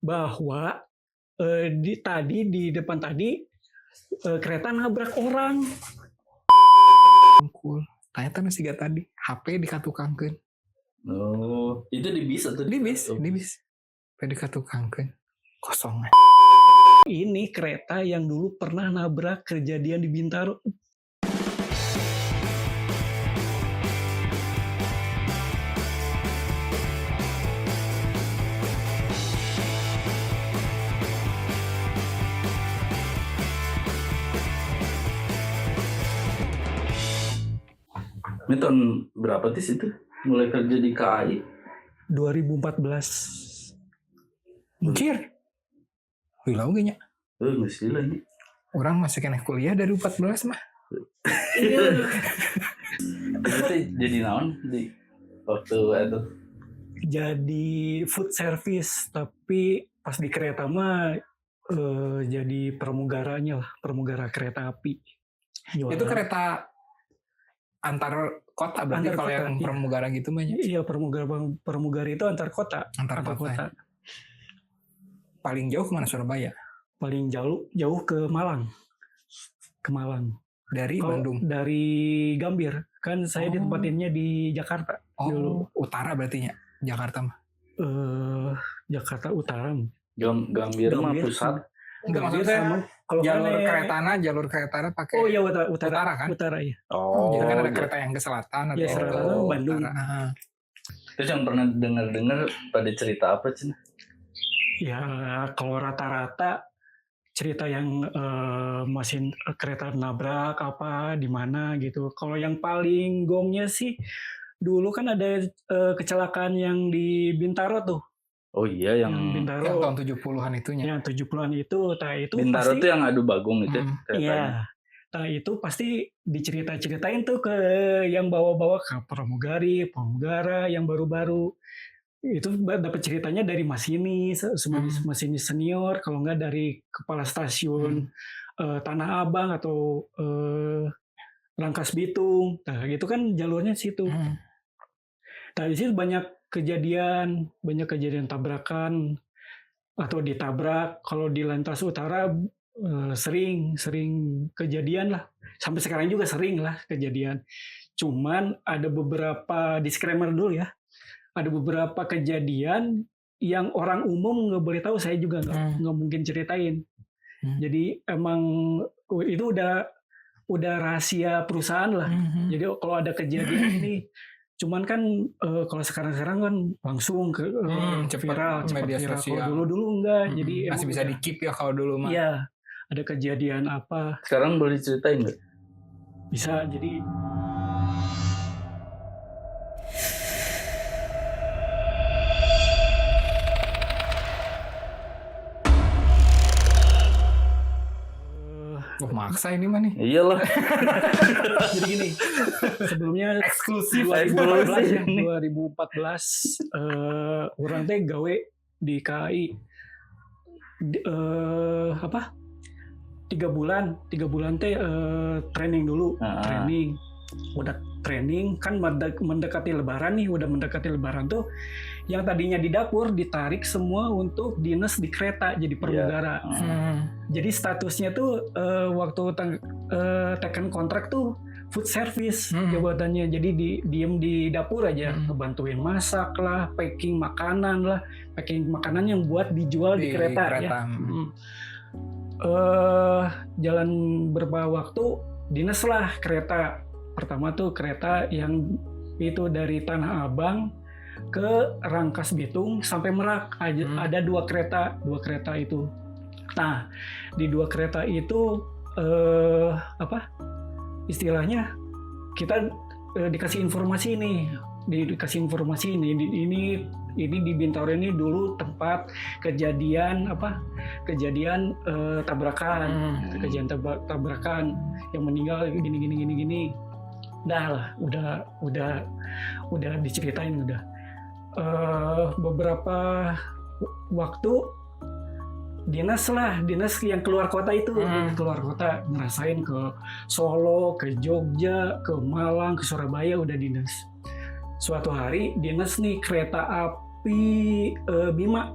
bahwa di depan tadi kereta nabrak orang. Cool. Ternyata masih gak tadi HP dikatukangkeun. Oh, itu di bis atau Di bis. HP dikatukangkeun. Kosong. Ini kereta yang dulu pernah nabrak kejadian di Bintaro. Ini tahun berapa tis itu? Mulai kerja di KAI? 2014. Anjir. Gila oge nya. Mesti lah ini. Orang masih kena kuliah dari 14 mah. Itu jadi naon di waktu itu? Jadi food service, tapi pas di kereta mah jadi pramugaranya lah, pramugara kereta api. Jualan. Itu kereta antar kota berarti Antar kalau kota, yang iya. pramugara gitu mah ya. Iya, pramugara itu antar kota. Antar kota. Paling jauh kemana? Surabaya? Paling jauh ke Malang. Ke Malang. Dari Bandung? Dari Gambir. Kan saya ditempatinnya di Jakarta dulu. Utara berarti ya? Jakarta mah? Jakarta Utara. Gambir mah pusat. Enggak, maksudnya kalau jalur keretanya pakai oh iya utara kan? Utara ya. Oh, jadi kan ada kereta yang ke selatan atau selatan, ke Bandung. Utara. Terus yang pernah dengar pada cerita apa sih? Ya kalau rata-rata cerita yang mesin kereta nabrak apa di mana gitu. Kalau yang paling gongnya sih dulu kan ada kecelakaan yang di Bintaro tuh. Oh iya yang Bintaro. Yang tahun 70-an itunya. Yang 70-an itu, itu Bintaro pasti, tuh yang adu bagong itu. Iya. Nah itu pasti diceritain tuh ke yang bawa-bawa ke pramugara yang baru-baru. Itu dapat ceritanya dari masinis senior, kalau nggak dari kepala stasiun Tanah Abang atau Rangkas Bitung. Nah itu kan jalurnya situ. Nah di situ banyak kejadian tabrakan atau ditabrak. Kalau di Lantas Utara sering kejadian lah. Sampai sekarang juga sering lah kejadian. Cuman ada beberapa disclaimer dulu ya. Ada beberapa kejadian yang orang umum nggak boleh tahu, saya juga nggak mungkin ceritain. Jadi emang itu udah rahasia perusahaan lah. Jadi kalau ada kejadian ini, cuman kan kalau sekarang kan langsung ke cepat viral. Kalau dulu enggak. Jadi masih bisa di-keep ya kalau dulu mah. Iya, ada kejadian apa. Sekarang boleh ceritain nggak? Bisa, jadi maksa ini mah nih. Iyalah. Jadi gini, sebelumnya eksklusif 2014 orang teh gawe di KAI 3 bulan teh training dulu. Udah training kan mendekati lebaran tuh, yang tadinya di dapur ditarik semua untuk dinas di kereta jadi pramugara. Jadi statusnya tuh waktu tekan kontrak tuh food service jabatannya. Jadi diem di dapur aja, ngebantuin masak lah, packing makanan yang buat dijual di kereta. Ya. Jalan beberapa waktu dinas lah kereta. Pertama tuh kereta yang itu dari Tanah Abang ke Rangkas Bitung sampai Merak. Ada 2 kereta itu. Nah, di 2 kereta itu istilahnya kita dikasih informasi ini. Ini di Bintaro ini dulu tempat kejadian tabrakan. Kejadian tabrakan yang meninggal gini. Dah lah, udah diceritain udah. Beberapa waktu dinas yang keluar kota itu, keluar kota ngerasain ke Solo, ke Jogja, ke Malang, ke Surabaya udah dinas. Suatu hari dinas nih kereta api Bima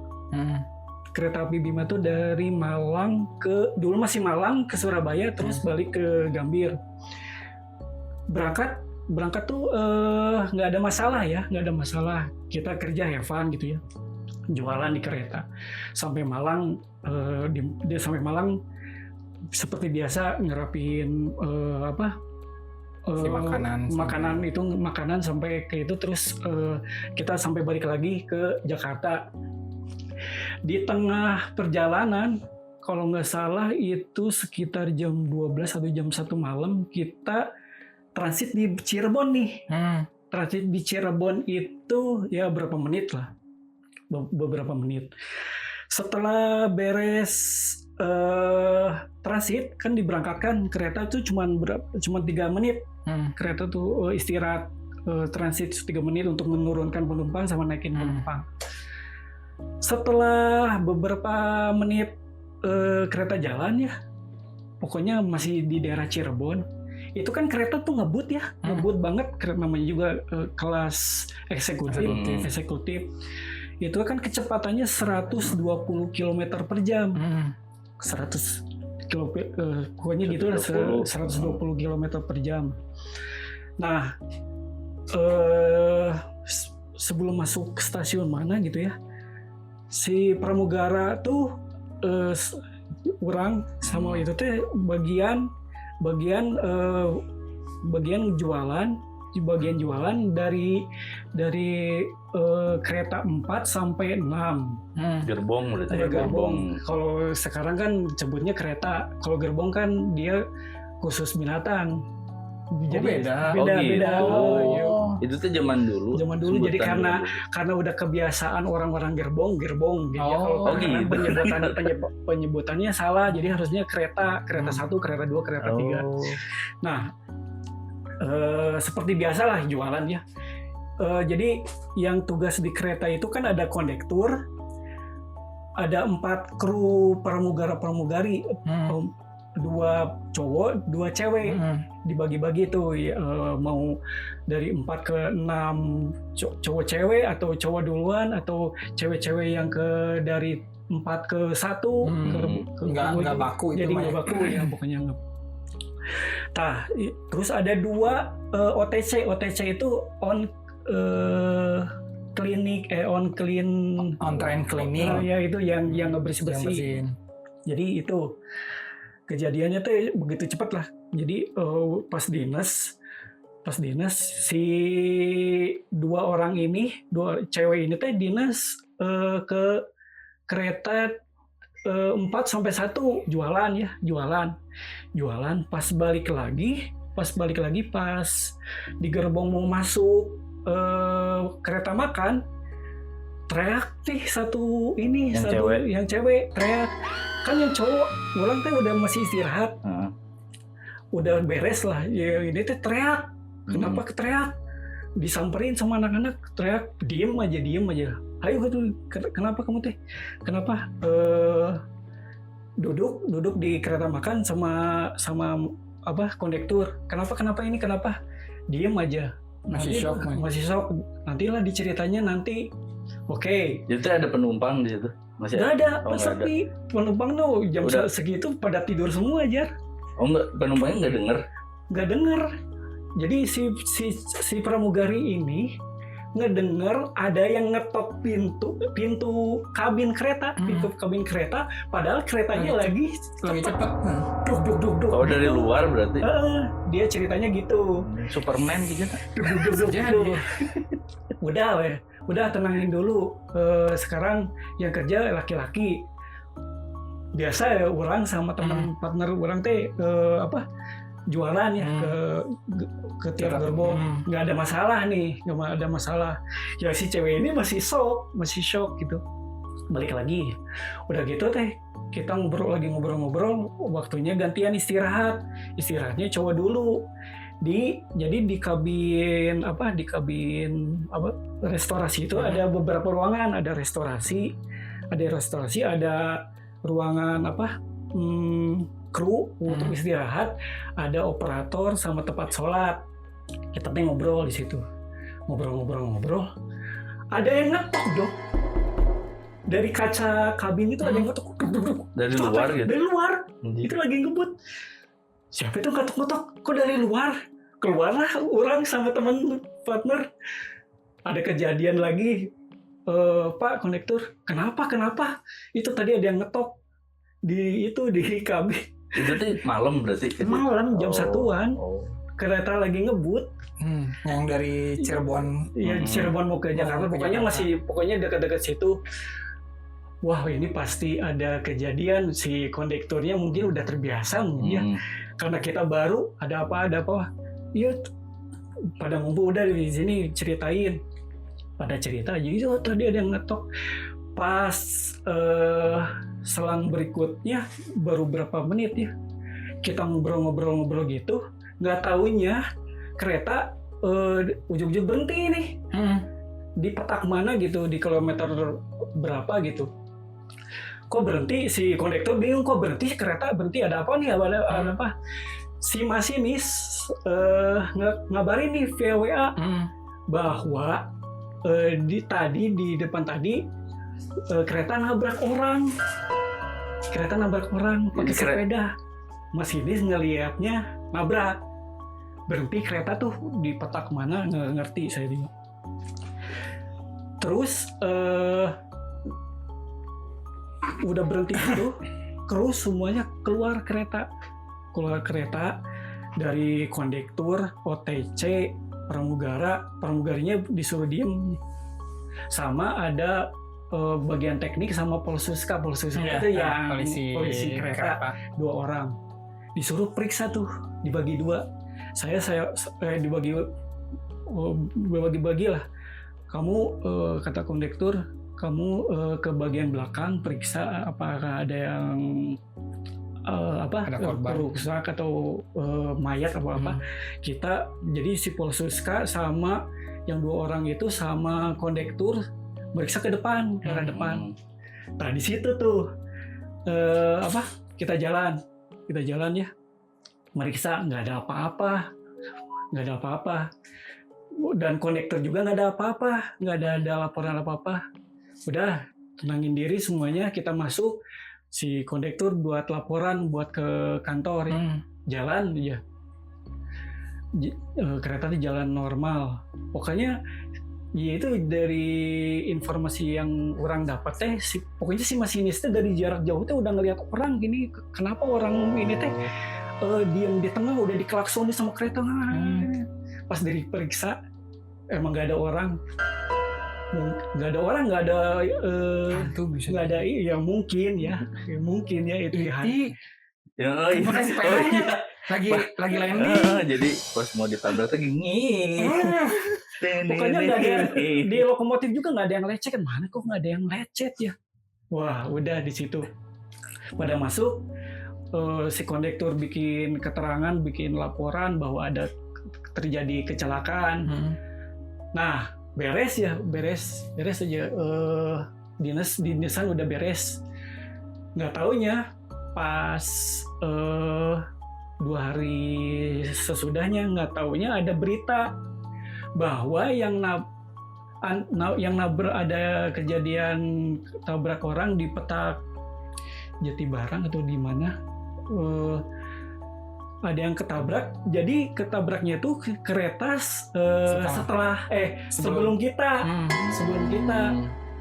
kereta api Bima tuh dari Malang dulu masih Malang ke Surabaya, terus balik ke Gambir. Berangkat tuh nggak ada masalah ya, nggak ada masalah. Kita kerja have fun gitu ya, jualan di kereta sampai Malang. Sampai Malang seperti biasa ngerapin Si makanan sampai ke itu, terus kita sampai balik lagi ke Jakarta. Di tengah perjalanan, kalau nggak salah itu sekitar jam 12 atau jam 1 malam, kita transit di Cirebon nih. Transit di Cirebon itu ya berapa menit lah, beberapa menit. Setelah beres transit, kan diberangkatkan kereta tuh cuma 3 menit. Kereta tuh istirahat transit 3 menit untuk menurunkan penumpang sama naikin penumpang. Setelah beberapa menit kereta jalan ya, pokoknya masih di daerah Cirebon. Itu kan kereta tuh ngebut ya, ngebut banget. Namanya juga kelas eksekutif. Itu kan kecepatannya 120 km per jam. 100 km, pokoknya gitu lah, 120 km per jam. Nah, sebelum masuk ke stasiun mana gitu ya, si pramugara tuh orang sama itu teh bagian jualan dari kereta 4 sampai 6. Gerbong berarti. Gerbong. Kalau sekarang kan sebutnya kereta. Kalau gerbong kan dia khusus binatang. Jadi beda. Beda. Itu tuh zaman dulu. Jadi karena udah kebiasaan orang-orang gerbong gitu ya. Kalau sekarang penyebutannya salah. Jadi harusnya kereta 1, kereta 2, kereta 3. Nah, seperti biasa lah jualan ya. Jadi yang tugas di kereta itu kan ada kondektur, ada 4 kru pramugari, 2 cowok, 2 cewek, dibagi-bagi tuh mau dari 4 ke 6 cowok cewek, atau cowok duluan, atau cewek-cewek yang dari 4 ke 1, nggak baku itu. Jadi nggak baku ya pokoknya nggak. Nah, terus ada 2 OTC itu on train klinik. Ya itu yang ngebersih. Jadi itu kejadiannya tuh begitu cepat lah. Jadi pas dinas si 2 orang ini, 2 cewek ini teh dinas ke kereta 4 sampai 1 jualan. Pas balik lagi pas di gerbong mau masuk kereta makan, teriak nih yang cewek teriak. Kan yang cowok orang teh udah masih istirahat, udah beres lah ya, ini teh teriak. Kenapa teriak? Disamperin sama anak-anak, teriak, diem aja. Ayo kenapa kamu teh? Kenapa duduk di kereta makan sama kondektur? Kenapa ini? Kenapa? Diem aja. Masih shock. Nantilah diceritanya nanti. Oke. Jadi ada penumpang di situ? Masih nggak ada, sepi. Penumpang tuh jam segitu pada tidur semua aja. Oh enggak, penumpangnya nggak denger? Jadi si pramugari ini ngedenger ada yang ngetok pintu kabin kereta, padahal keretanya lagi cepet. Duk. Oh, dari luar berarti? Dia ceritanya gitu. Superman gitu. Duk. Udah tenangin dulu. Sekarang yang kerja laki-laki. Biasa ya orang sama teman partner orang teh jualan ya ke tiap gerbong, nggak ada masalah. Ya si cewek ini masih shock gitu. Balik lagi, udah gitu teh kita ngobrol, waktunya gantian istirahatnya cowok dulu. Jadi di kabin restorasi itu ada beberapa ruangan, ada restorasi, ada ruangan kru untuk istirahat, ada operator sama tempat sholat. Kita ngobrol di situ, ngobrol. Ada yang ngetok dong dari kaca kabin itu ada yang ngetok. Dari luar gitu. Dari luar. Anjing. Itu lagi ngebut. Siapa itu ngetok-ngetok? Kok dari luar? Keluarlah orang sama teman partner. Ada kejadian lagi. Pak kondektur, kenapa? Itu tadi ada yang ngetok di kabin. Itu tuh malam berarti. Malam jam 1-an. Oh. Kereta lagi ngebut. Yang dari Cirebon. Iya, Cirebon mau ke Jakarta. Mau ke Pokoknya dekat-dekat situ. Wah, ini pasti ada kejadian. Si kondekturnya mungkin udah terbiasa mungkin ya. Karena kita baru, ada apa? Iya, pada ngumpul udah di sini ceritain. Pada cerita aja itu tadi ada yang ngetok. Pas selang berikutnya baru berapa menit ya, kita ngobrol gitu, nggak taunya kereta ujung-ujung berhenti nih. Di petak mana gitu, di kilometer berapa gitu. Kok berhenti? Si kondektur bingung, kok berhenti kereta, berhenti ada apa nih, ada apa? Si masinis ngabarin nih via WA bahwa di depan tadi kereta nabrak orang pakai sepeda. Masinis ngelihatnya nabrak, berhenti kereta tuh di petak mana nggak ngerti saya juga. Terus udah berhenti itu, terus semuanya keluar kereta dari kondektur, OTC, pramugarinya disuruh diem, sama ada bagian teknik sama Polsuska itu yang polisi kereta 2 orang disuruh periksa tuh, dibagi 2. Saya dibagi lah. Kamu kata kondektur, kamu ke bagian belakang periksa apakah ada yang ada korban rusak atau mayat atau apa. Kita jadi si Polsuska sama yang 2 orang itu sama kondektur meriksa ke depan, ke arah depan. Nah di situ tuh kita jalan ya, meriksa nggak ada apa-apa, dan kondektur juga nggak ada apa-apa, nggak ada laporan apa-apa. Udah tenangin diri semuanya, kita masuk. Si kondektur buat laporan buat ke kantor ya. Jalan aja. Kereta di jalan normal. Pokoknya ya itu dari informasi yang orang dapat pokoknya si masinisnya dari jarak jauh udah ngelihat orang gini, kenapa orang ini diam di tengah, udah diklaksonin sama kereta. Pas diperiksa emang nggak ada orang, nggak ada ya mungkin ya itu ya. Lagi landing. Jadi pas mau ditabrak lagi Pokoknya nggak ada di lokomotif juga nggak ada yang lecet. Mana kok nggak ada yang lecet ya? Wah udah di situ pada masuk, si kondektur bikin keterangan, bikin laporan bahwa ada terjadi kecelakaan. Nah beres aja, dinasan udah beres. Nggak taunya pas 2 hari sesudahnya, nggak taunya ada berita bahwa yang ada kejadian tabrak orang di petak Jatibarang atau di mana, ada yang ketabrak. Jadi ketabraknya itu kereta sebelum kita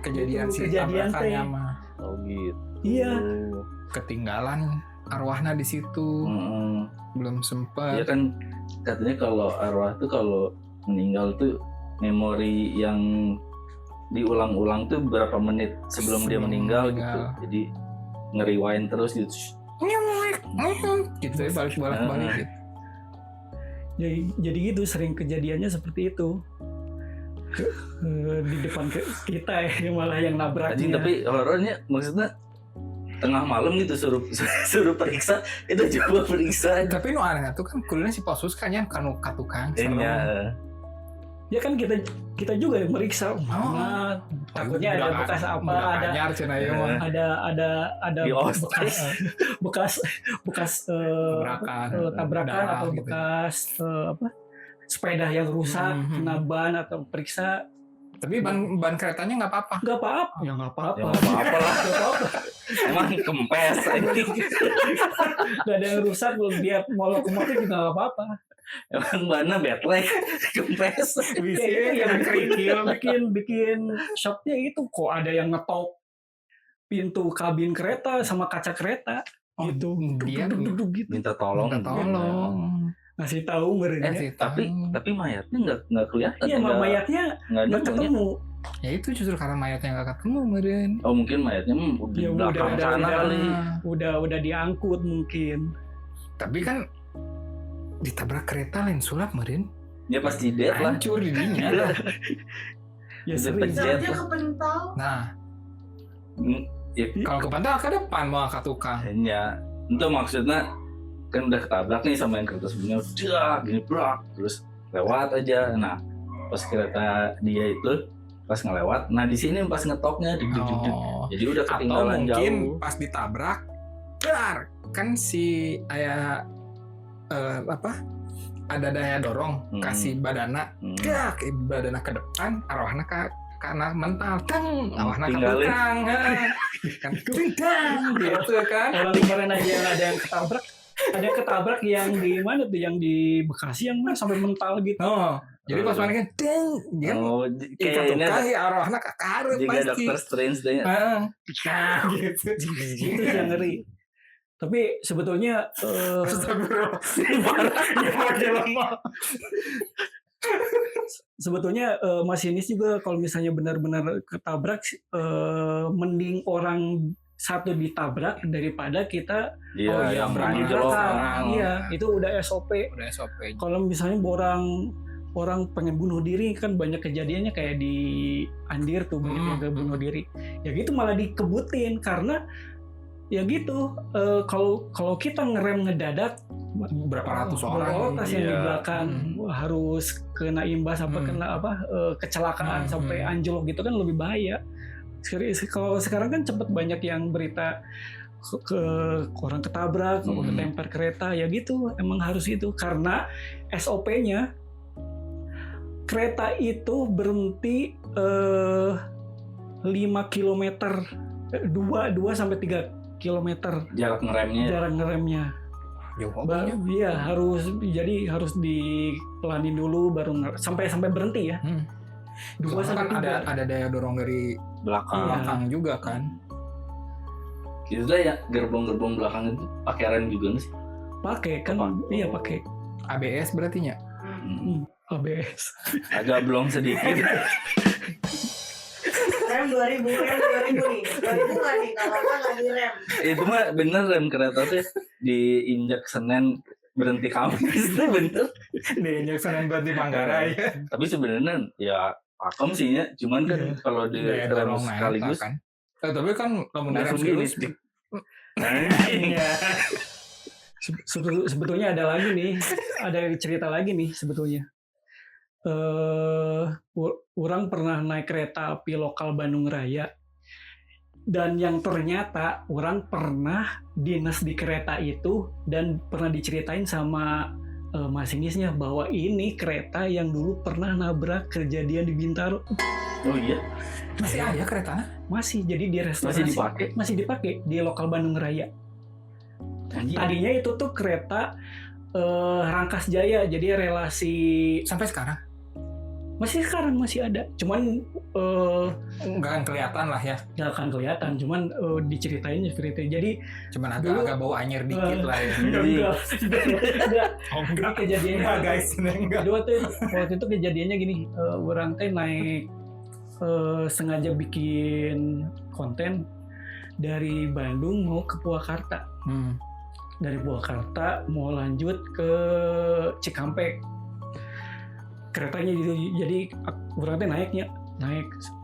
kejadian tabrakannya mah. Oh gitu. Iya. Ketinggalan arwahnya di situ. Belum sempat. Ya kan katanya kalau arwah tuh kalau meninggal tuh memori yang diulang-ulang tuh berapa menit sebelum dia meninggal gitu. Jadi ngeriwain terus gitu. Gitu ya, balik-balik gitu. Jadi gitu, sering kejadiannya seperti itu. Di depan kita ya, malah yang nabraknya. Tapi horornya maksudnya tengah malam gitu suruh periksa, itu coba periksa. Tapi nu aneh tuh kan kulitnya si Polsuska nya kanu katukang. Ya kan kita juga yang meriksa. Takutnya ada bekas apa, ada bekas tabrakan atau bekas sepeda yang rusak, kena ban atau periksa. Tapi ban keretanya nggak apa-apa. Nggak apa-apa. Ya nggak apa-apa. Ya nggak apa-apa lah. Nggak apa-apa. Emang kempes ini. Nggak ada yang rusak, belum dia mau lokomotif juga nggak apa-apa. Emang bannya betlek kempes. Ya, itu yang kerikil bikin shocknya itu kok ada yang ngetok pintu kabin kereta sama kaca kereta. Oh, Gitu. dia Duduk gitu. Minta tolong. Ngasih tahu meren. Tapi mayatnya nggak kelihatan. Iya, mayatnya nggak ketemu. Ya itu justru karena mayatnya nggak ketemu meren. Oh mungkin mayatnya di Ya, belakang udah, sana kali. Udah diangkut mungkin. Tapi kan ditabrak kereta lain sulap meren. Ya pasti dead lah. Hancur dirinya lah. Ya Itu sering. pencet. Dia kepental. Nah, Ya, kalau kepantal ke depan mau angkat tukang. hanya itu maksudnya kan udah ketabrak nih sama yang kereta sebelumnya udah gini brak terus lewat aja. Nah pas kereta dia itu pas ngelewat, nah di sini pas ngetoknya deg. Jadi udah Atau ketinggalan mungkin jauh. pas ditabrak, dar kan si ayah ada daya dorong kasih badana, gerak badana ke depan, arwahna ke karena mental, teng, arwahna ke Tinggalin. belakang, kan teng, gitu kan. Orang kemarin aja ada yang ketabrak. Ada yang ketabrak yang di mana tuh? Yang di Bekasi yang mana sampai mental gitu. Oh, jadi pas mana kan, teng, dia Oh, ikat kayaknya tukang, arwahna ke karep juga pasti. Doctor Strange deh. Nah, gitu. Itu yang ngeri. Tapi sebetulnya Astagfirullah. sebetulnya masinis juga kalau misalnya benar-benar ketabrak mending orang satu ditabrak daripada kita Iya, yang berani anjlok. belakang. Iya, itu udah SOP. Udah SOP. Kalau misalnya orang pengen bunuh diri kan banyak kejadiannya kayak di Andir tuh banyak yang bunuh diri. Ya gitu malah dikebutin karena ya gitu kalau kita ngerem ngedadak Berapa ratus orang. tas yang di Iya. belakang harus kena imbas apa kena kecelakaan sampai anjlok gitu kan lebih bahaya. Kalau sekarang kan cepet banyak yang berita ke orang ketabrak, ketemper kereta ya gitu emang harus itu karena SOP-nya kereta itu berhenti 5 km 2 sampai 3 kilometer Jarak ngeremnya. jarak ngeremnya. Iya harus dipelanin dulu baru sampai berhenti ya. 2 sampai kan 3. ada daya dorong dari belakang. belakang juga kan. Itu ya gerbong-gerbong belakang itu pakai rem juga nggak sih? Pakai kan iya pakai ABS berarti nya. ABS. Agak belum sedikit. Rem 2000 nih. 2000 nggak nih, kalau nggak di rem. Itu mah bener rem kereta tuh diinjak Senin berhenti Kamis tuh bener. Diinjak Senen berarti Manggarai. Tapi sebenarnya ya pakem sih ya, cuman kan kalau di Daya rem dorong sekaligus kan. Tapi kan lamun rem langsung gini. sekaligus. Iya. Sebetulnya ada lagi nih, ada cerita lagi nih sebetulnya. Orang pernah naik kereta api lokal Bandung Raya dan yang ternyata orang pernah dinas di kereta itu dan pernah diceritain sama masinisnya bahwa ini kereta yang dulu pernah nabrak kejadian di Bintaro. Oh iya, Masih ada keretanya? Masih, jadi di restorasi masih dipakai. di lokal Bandung Raya. Anjir. Tadinya itu tuh kereta Rangkas Jaya, jadi relasi Sampai sekarang masih sekarang masih ada, cuman nggak akan kelihatan lah ya. nggak akan kelihatan, cuman diceritain seperti itu. Jadi Cuman Dulu- agak bau anjir dikit lah ya. enggak. Oh Jadi kejadiannya enggak guys, enggak. Jadi waktu itu kejadiannya gini, orang teh naik sengaja bikin konten dari Bandung mau ke Purwakarta. Dari Purwakarta mau lanjut ke Cikampek. Keretanya gitu, jadi orang teh naik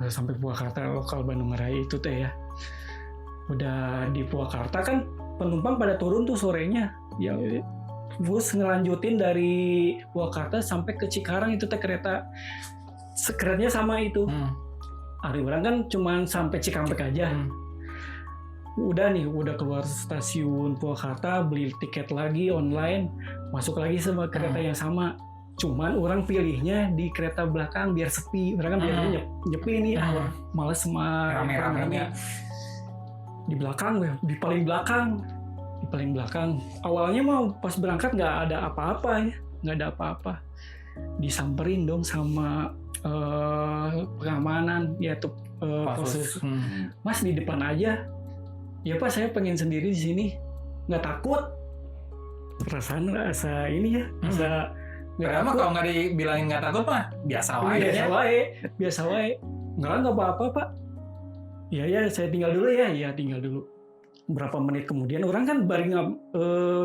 sampai Purwakarta lokal Bandung Raya itu teh ya. Udah di Purwakarta kan penumpang pada turun tuh sorenya. Ya bus ngelanjutin dari Purwakarta sampai ke Cikarang itu teh keretanya sama itu. Hari orang kan cuman sampai Cikampek aja. Udah keluar stasiun Purwakarta, beli tiket lagi online, masuk lagi sama kereta yang sama. Cuman orang pilihnya di kereta belakang biar sepi. Orang kan biasanya nyepi nih, males sama rame-ramenya. Di belakang, di paling belakang. Awalnya mau pas berangkat nggak ada apa-apa. Disamperin dong sama pengamanan, yaitu proses. Mas di depan aja. Ya Pak, saya pengen sendiri di sini. Nggak takut. Perasaan rasa ini ya, Padahal kalau nggak dibilangin nggak takut mah biasa wae. Nggak apa-apa Pak. Ya saya tinggal dulu ya. Iya tinggal dulu. Berapa menit kemudian orang kan baru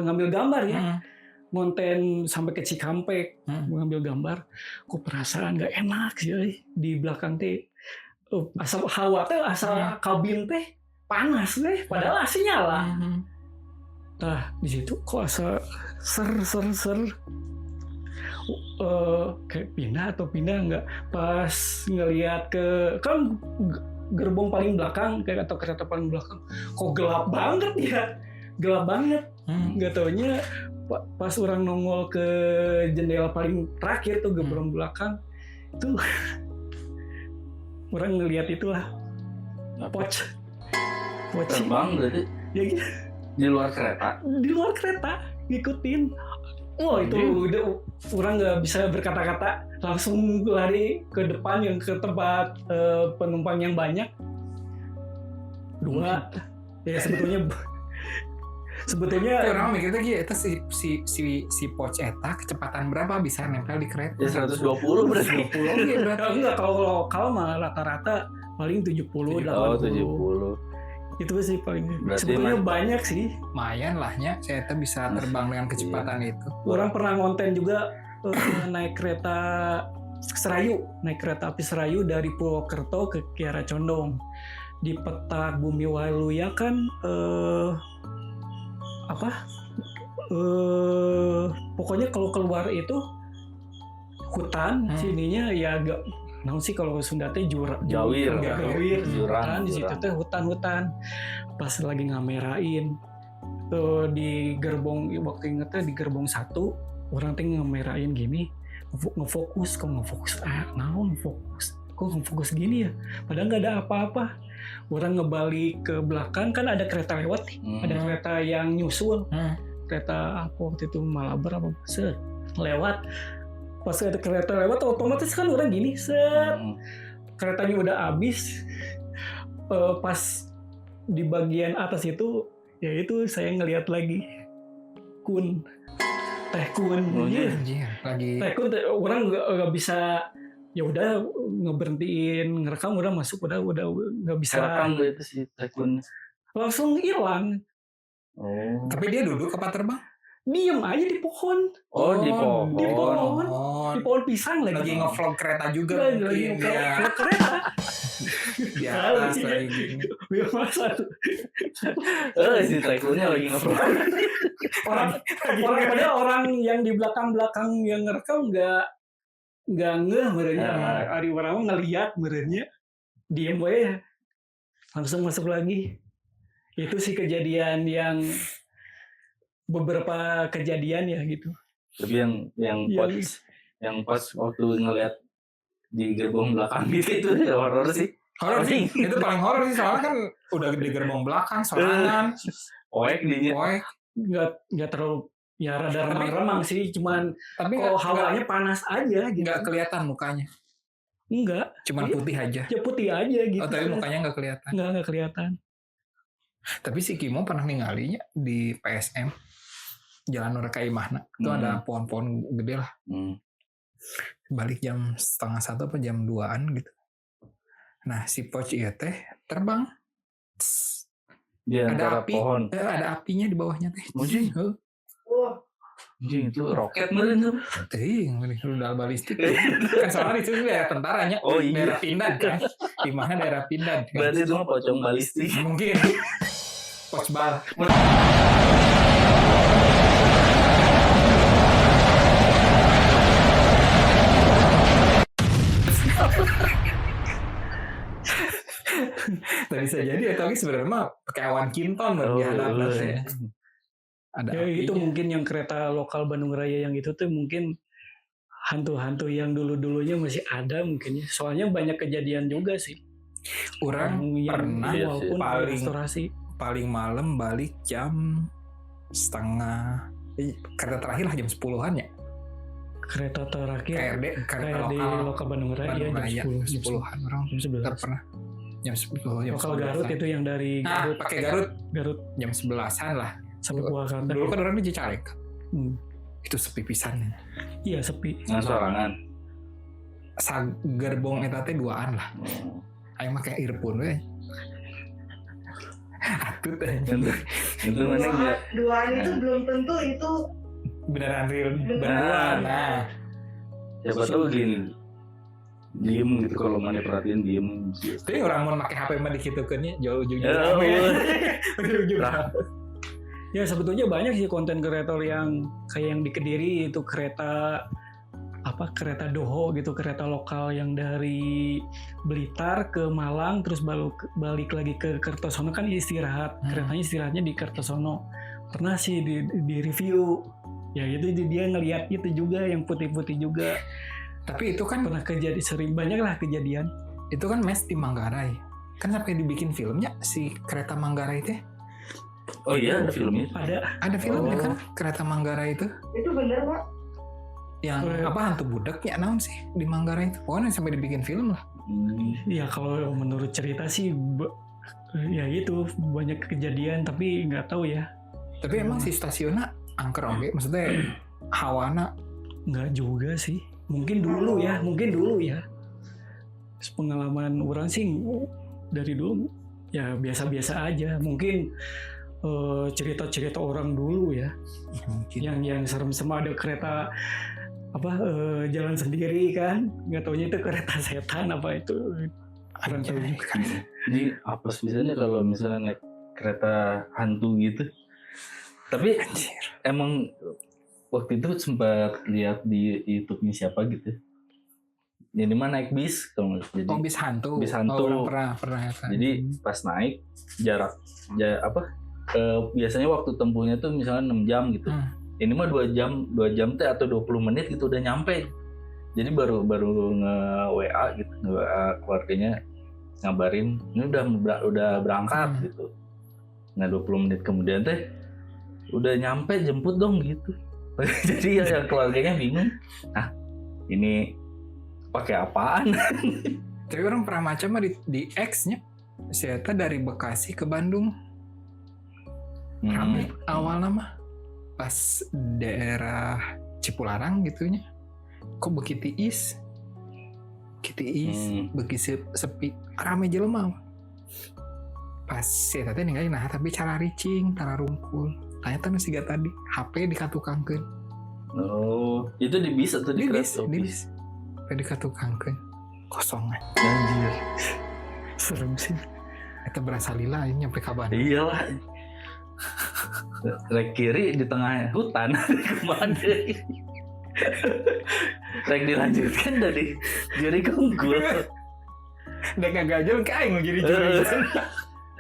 ngambil gambar ya. Ngonten sampai ke Cikampek ngambil gambar. Kok perasaan nggak enak sih di belakang teh. Asal hawa teh, asal kabin teh panas deh. Padahal AC nyala. Nah di situ kok asa ser. Kayak pindah nggak, pas ngelihat ke kan gerbong paling belakang kayak atau kereta paling belakang kok gelap banget nggak taunya pas orang nongol ke jendela paling terakhir tuh gerbong belakang itu orang ngelihat itulah poch terbang berarti ya gitu. Di luar kereta ngikutin. Itu udah orang nggak bisa berkata-kata, langsung lari ke depan yang ke tempat penumpang yang banyak. 2 ya sebetulnya orang mikirnya gitu si Poch eta kecepatan berapa bisa nempel di kereta? Ya 120 berarti. Enggak, kalau lokal mah rata-rata paling 70 80. Itu sih paling. Berarti sebetulnya banyak sih. Lumayan lahnya saya bisa terbang dengan kecepatan itu. Orang pernah ngonten juga naik kereta api Serayu dari Purwokerto ke Kiara Condong. Di peta Bumi Waluya kan pokoknya kalau keluar itu hutan, sininya ya agak sih kalau Sunda teh Gawir, hutan, di situ teh hutan. Pas lagi ngamerain di gerbong, waktu ingetnya di gerbong 1 orang teh ngamerain gini, ngefokus kok ngefokus gini ya, padahal nggak ada apa-apa. Orang ngebalik ke belakang kan ada kereta lewat nih, ada kereta yang nyusul, kereta apa waktu itu Malabar apa lewat. Pas ada kereta lewat otomatis kan orang gini keretanya udah habis. Pas di bagian atas itu ya itu saya ngelihat lagi teh kun lagi teh kun orang nggak bisa, ya udah ngeberhentiin ngerekam, udah masuk udah nggak bisa rekam itu si teh kun langsung hilang. Tapi dia duduk apa terbang? Diem aja di pohon. Di pohon pisang lagi ngevlog kereta juga lagi ngevlog kereta di atas lagi gini. Biasa. Si tycoonnya lagi ngevlog. Orang yang di belakang yang ngerekam nggak ngeh merenya. Ari orang ngelihat merenya, diem we, langsung masuk lagi. Itu sih kejadian yang beberapa kejadian ya gitu. Tapi yang pas waktu ngeliat di gerbong belakang gitu itu horor sih. Horor sih, itu paling horor sih, soalnya kan udah di gerbong belakang, sorangan, oek nggak terlalu ya rada remang-remang sih, cuman tapi kok hawanya panas aja gitu. Nggak kelihatan mukanya. Enggak. Cuman putih aja. Ya putih aja gitu. Tapi mukanya nggak kelihatan. Nggak kelihatan. Tapi si Kimo pernah ninggalinya di PSM. Jalan Nurka Imahna. Itu ada pohon-pohon gede lah. Balik jam 12:30 apa jam 2-an gitu. Nah si Poch iya teh terbang. Ada api. Pohon. Ada apinya di bawahnya teh. Anjing. Anjing itu roket meren tuh. Rudal balistik. Kan soalnya itu daerah tentaranya. Daerah Pindad kan. Di mana daerah Pindad kan? Berarti itu mah pocong balistik. Mungkin. Pochbal. Tapi bisa jadi tapi sebenarnya mah pakai awan kinton di hadapnya. Ada ya, itu mungkin yang kereta lokal Bandung Raya yang itu tuh mungkin hantu-hantu yang dulu-dulunya masih ada mungkin ya. Soalnya banyak kejadian juga sih. Orang pernah walaupun paling malam balik jam kereta terakhir lah jam 10-an ya. Kereta terakhir kereta di lokal Bandung Raya jam 10-an orang pernah jam 10 lokal Garut itu yang dari pakai Garut jam 11-an lah sampai Purwakarta. Dulu kan orang di Cicalengka. Itu sepi pisan. Iya sepi. Sorangan. Gerbong eta teh 2an lah. Ayo make earphone we. Atut Itu mana enggak? Duaan itu belum tentu itu beneran real. Nah. Siapa tahu gini. Diem gitu kalau mana perhatiin diem. Tapi orang mau pakai HP mah dikitukeun nya jauh-jauh. Ya sebetulnya banyak sih konten kreator yang kayak yang di Kediri itu kereta Doho gitu, kereta lokal yang dari Blitar ke Malang terus balik lagi ke Kertosono kan istirahat. Keretanya istirahatnya di Kertosono. Pernah sih di review. Ya itu dia ngelihat itu juga yang putih-putih juga. Tapi itu kan pernah sering banyak lah kejadian. Itu kan mes di Manggarai. Kan sampai dibikin filmnya si kereta Manggarai teh. Oh iya ada filmnya. Ada filmnya kan kereta Manggarai itu. Itu bener Pak. Yang hantu budaknya naon sih di Manggarai itu. Pokoknya sampai dibikin film lah. Ya kalau menurut cerita sih ya itu banyak kejadian tapi nggak tahu ya. Tapi emang si stasiunnya angker oke, maksudnya hawana nggak juga sih. Mungkin dulu ya. Pengalaman orang sih dari dulu ya biasa-biasa aja. Mungkin cerita-cerita orang dulu ya. Yang serem-serem ada kereta jalan sendiri kan. Nggak taunya itu kereta setan apa itu. Kurang tahu juga. Jadi apa misalnya kalau misalnya naik kereta hantu gitu. Tapi emang waktu itu sempat lihat di YouTube-nya siapa gitu. Jadi mana naik bis kalau jadi. Bis hantu. Bis hantu. Pernah. Jadi pas naik jarak biasanya waktu tempuhnya tuh misalnya 6 jam gitu. Ini mah 2 jam teh atau 20 menit gitu udah nyampe. Jadi baru nge-WA gitu, nge-WA keluarganya ngabarin ini udah berangkat gitu. Nah 20 menit kemudian teh udah nyampe jemput dong gitu. Jadi ya keluarganya bingung. Nah ini pakai apaan? Tapi orang pernah macam di X-nya. Saya dari Bekasi ke Bandung. Rame awal nama pas daerah Cipularang gitunya. Kok begitu begitu sepi, rame jelema. Pas saya tadi ninggalin tapi cara ricing, cara rungkul. Ternyata masih gak tadi HP dikatukangkeun. Oh, itu di bis atau di kereta? Di bis. HP dikatukangkeun. Kosongan. Anjir. Serem sih. Itu berasa lila ini nyampe ke Bandung. Iyalah. Rek kiri di tengah hutan kemana? Rek dilanjutkan dari jari kunggul. Udah kagak jalan ke aing jadi juri.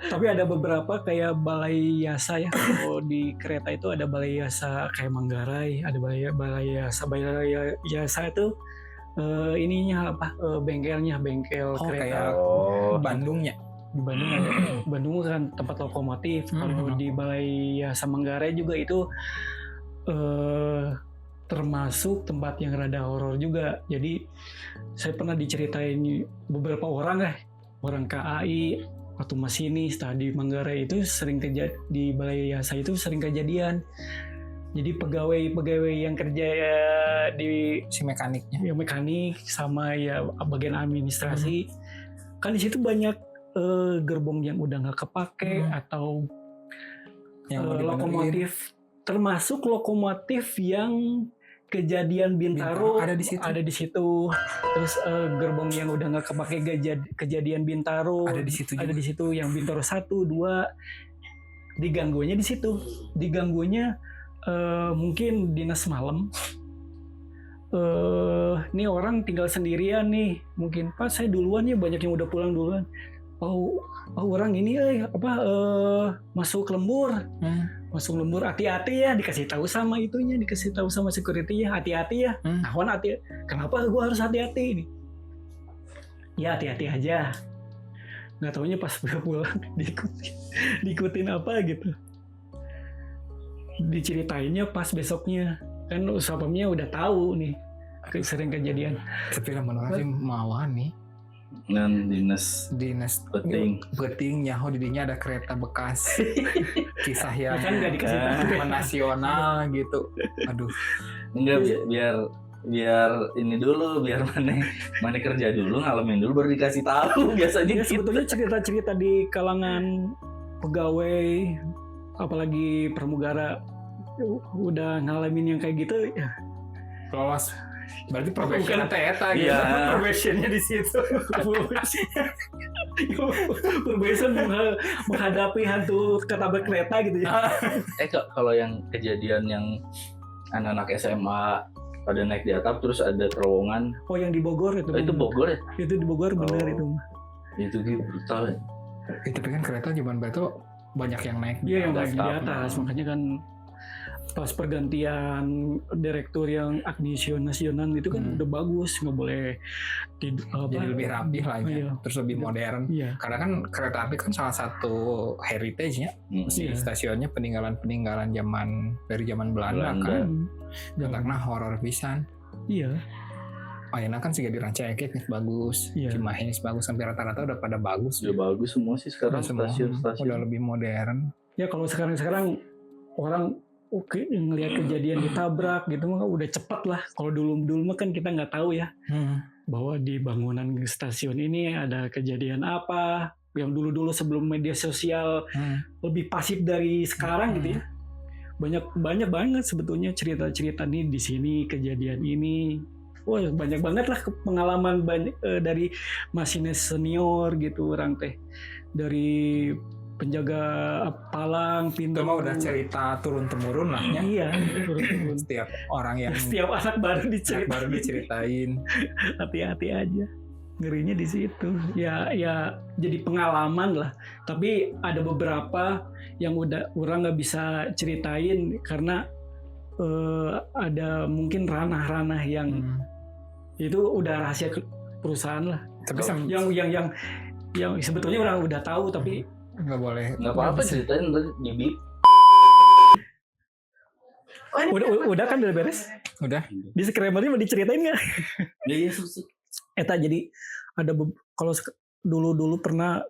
Tapi ada beberapa kayak balai yasa ya. Kalau di kereta itu ada balai yasa kayak Manggarai, ada balai yasa itu ininya bengkel kereta. Bandungnya. Di Bandung ada. Bandung kan tempat lokomotif. Kalau di balai yasa Manggarai juga itu termasuk tempat yang rada horor juga. Jadi saya pernah diceritain beberapa orang KAI waktu masinis di Manggarai itu sering di balai yasa itu sering kejadian. Jadi pegawai yang kerja di si mekaniknya, yang mekanik sama ya bagian administrasi, kan di situ banyak gerbong yang udah nggak kepake atau yang lokomotif, termasuk lokomotif yang kejadian Bintaro ada di situ. Terus gerbong yang udah nggak kepake kejadian Bintaro ada di situ yang Bintaro 1, 2 diganggunya di situ. Diganggunya mungkin dinas malam. Nih orang tinggal sendirian nih. Mungkin Pak saya duluan ya, banyak yang udah pulang duluan. oh orang ini masuk lembur. Masuk lembur, hati-hati ya, dikasih tahu sama security ya, hati-hati ya. Hati. Kenapa gue harus hati-hati ini? Ya hati-hati aja. Nggak taunya pas gue pulang diikutin apa gitu. Diceritainnya pas besoknya, kan satpamnya udah tahu nih sering kejadian. Tapi lama-lama sih mawan nih. Dan dinas Beting nyaho didinya ada kereta bekas. Kisah yang kan nggak dikasih tahu nasional gitu. Aduh. Enggak, biar ini dulu, biar mana kerja dulu, ngalamin dulu baru dikasih tahu biasanya. Ya, sebetulnya cerita-cerita di kalangan pegawai apalagi pramugara udah ngalamin yang kayak gitu ya. Lolos. Berarti probation eta gitu. Iya. Probationnya di situ. Probation menghadapi hantu ketabrak kereta gitu ya. Kalau yang kejadian yang anak-anak SMA pada naik di atap terus ada terowongan. Oh yang di Bogor itu. Itu Bogor ya? Itu di Bogor benar itu. Itu brutal ya. Tapi kan kereta zaman Batu banyak yang naik. Iya yang naik di atas, makanya kan pas pergantian direktur yang agnisionasionan itu kan udah bagus, nggak boleh jadi lebih rapi lah ya, terus lebih modern. Iya. Karena kan kereta api kan salah satu heritage-nya, si stasiunnya peninggalan dari zaman Belanda kan, karena horor pisan. Iya. Ayeuna kan juga dirancangkeun nih bagus, Cimahi bagus, sampai rata-rata udah pada bagus. Udah bagus semua sih sekarang stasiun-stasiun. Udah lebih modern. Ya kalau sekarang orang ngelihat kejadian ditabrak gitu mah udah cepet lah. Kalau dulu mah kan kita nggak tahu ya bahwa di bangunan stasiun ini ada kejadian apa. Yang dulu sebelum media sosial lebih pasif dari sekarang gitu ya. Banyak banget sebetulnya cerita-cerita nih di sini kejadian ini. Wah banyak banget lah pengalaman dari masinis senior gitu orang teh, dari penjaga palang pintu. Itu mah udah cerita turun temurun lah ya. Iya, turun. Setiap orang yang Setiap anak baru diceritain. Hati-hati aja. Ngerinya di situ. Ya jadi pengalaman lah. Tapi ada beberapa yang udah orang nggak bisa ceritain karena ada mungkin ranah-ranah yang itu udah rahasia perusahaan lah. Tapi yang sebetulnya orang udah tahu tapi nggak boleh. Nggak apa-apa ceritain di bip. Udah kan udah beres? Udah. Di Scramble mau diceritain nggak? Iya susah. Eta jadi ada kalau dulu pernah